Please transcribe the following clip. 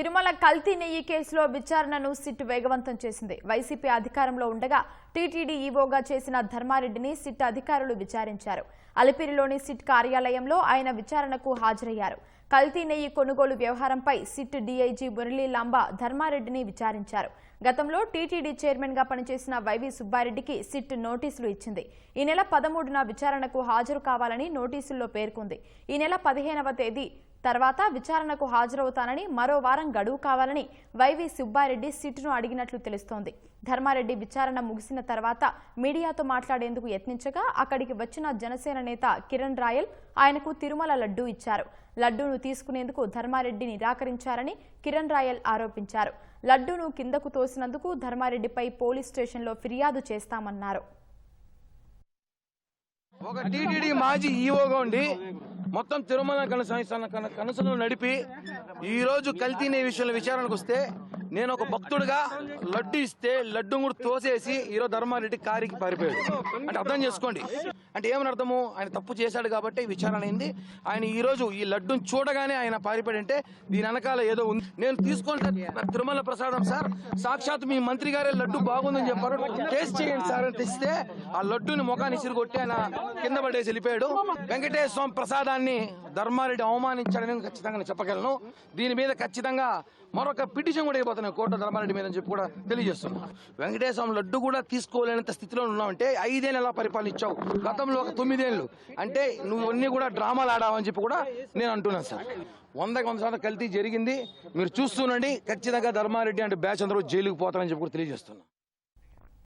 తిరుమల కల్తీ నెయ్యి కేసులో విచారణను సిట్ వేగవంతం చేసింది. వైసీపీ అధికారంలో ఉండగా టీటీడీ ఈవోగా చేసిన ధర్మారెడ్డిని సిట్ అధికారులు విచారించారు. అలిపిరిలోని సిట్ కార్యాలయంలో ఆయన విచారణకు హాజరయ్యారు. కల్తీ నెయ్యి కొనుగోలు వ్యవహారంపై సిట్ డీఐజీ మురళీ లాంబా ధర్మారెడ్డిని విచారించారు. గతంలో టీటీడీ చైర్మన్ గా పనిచేసిన వైవి సుబ్బారెడ్డికి సిట్ నోటీసులు ఇచ్చింది. ఈ నెల 13న విచారణకు హాజరు కావాలని నోటీసుల్లో పేర్కొంది. ఈ నెల 15వ తేదీ తర్వాత విచారణకు హాజరవుతానని, మరో వారం గడువు కావాలని వైవి సుబ్బారెడ్డి సిట్ను అడిగినట్లు తెలుస్తోంది. ధర్మారెడ్డి విచారణ ముగిసిన తర్వాత మీడియాతో మాట్లాడేందుకు యత్నించగా అక్కడికి వచ్చిన జనసేన నేత కిరణ్ రాయల్ ఆయనకు తిరుమల లడ్డూ ఇచ్చారు. లడ్డూను తీసుకునేందుకు ధర్మారెడ్డి నిరాకరించారని కిరణ్ రాయల్ ఆరోపించారు. లడ్డూను కిందకు తోసినందుకు ధర్మారెడ్డిపై పోలీస్ స్టేషన్లో ఫిర్యాదు చేస్తామన్నారు. ఒక టీటీడీ మాజీ ఈవోగా ఉండి మొత్తం తిరుమల కనసలు నడిపి ఈ రోజు కల్తీ నెయ్యి విషయంలో విచారణకు వస్తే నేను ఒక భక్తుడిగా లడ్డు ఇస్తే లడ్డు కూడా తోసేసి ఈరోజు ధర్మారెడ్డి కారికి పారిపోయాడు. అంటే అర్థం చేసుకోండి, అంటే ఏమని అర్థము? ఆయన తప్పు చేశాడు కాబట్టి విచారణ అయింది. ఆయన ఈ రోజు ఈ లడ్డును చూడగానే ఆయన పారిపోయాడంటే దీని వెనకాల ఏదో ఉంది. నేను తీసుకుంటే తిరుమల ప్రసాదం సార్, సాక్షాత్ మీ మంత్రి గారే లడ్డు బాగుందని చెప్పారు, టేస్ట్ చేయండి సార్ అని తెస్తే ఆ లడ్డుని ముఖాన్ని ఇసిరిగొట్టి ఆయన కింద పడేసి వెళ్ళిపోయాడు. వెంకటేశ్వర స్వామి ప్రసాదాన్ని ధర్మారెడ్డి అవమానించాడని ఖచ్చితంగా చెప్పగలను. దీని మీద ఖచ్చితంగా మరొక పిటిషన్ కూడా అయిపోతున్నాయి కోర్టు ధర్మారెడ్డి మీద అని చెప్పి కూడా తెలియజేస్తున్నా. వెంకటేశ్వర స్వామి లడ్డు కూడా తీసుకోలేనంత స్థితిలో ఉన్నామంటే 5 ఏళ్ళు ఎలా పరిపాలించావు? గతంలో ఒక 9 ఏళ్ళు అంటే నువ్వు అన్ని కూడా డ్రామాలు ఆడావని చెప్పి కూడా నేను అంటున్నాను సార్. 100% కల్తీ జరిగింది. మీరు చూస్తుండండి, ఖచ్చితంగా ధర్మారెడ్డి అంటే బ్యాచ్ అందరూ జైలుకు పోతారని చెప్పి కూడా తెలియజేస్తున్నా.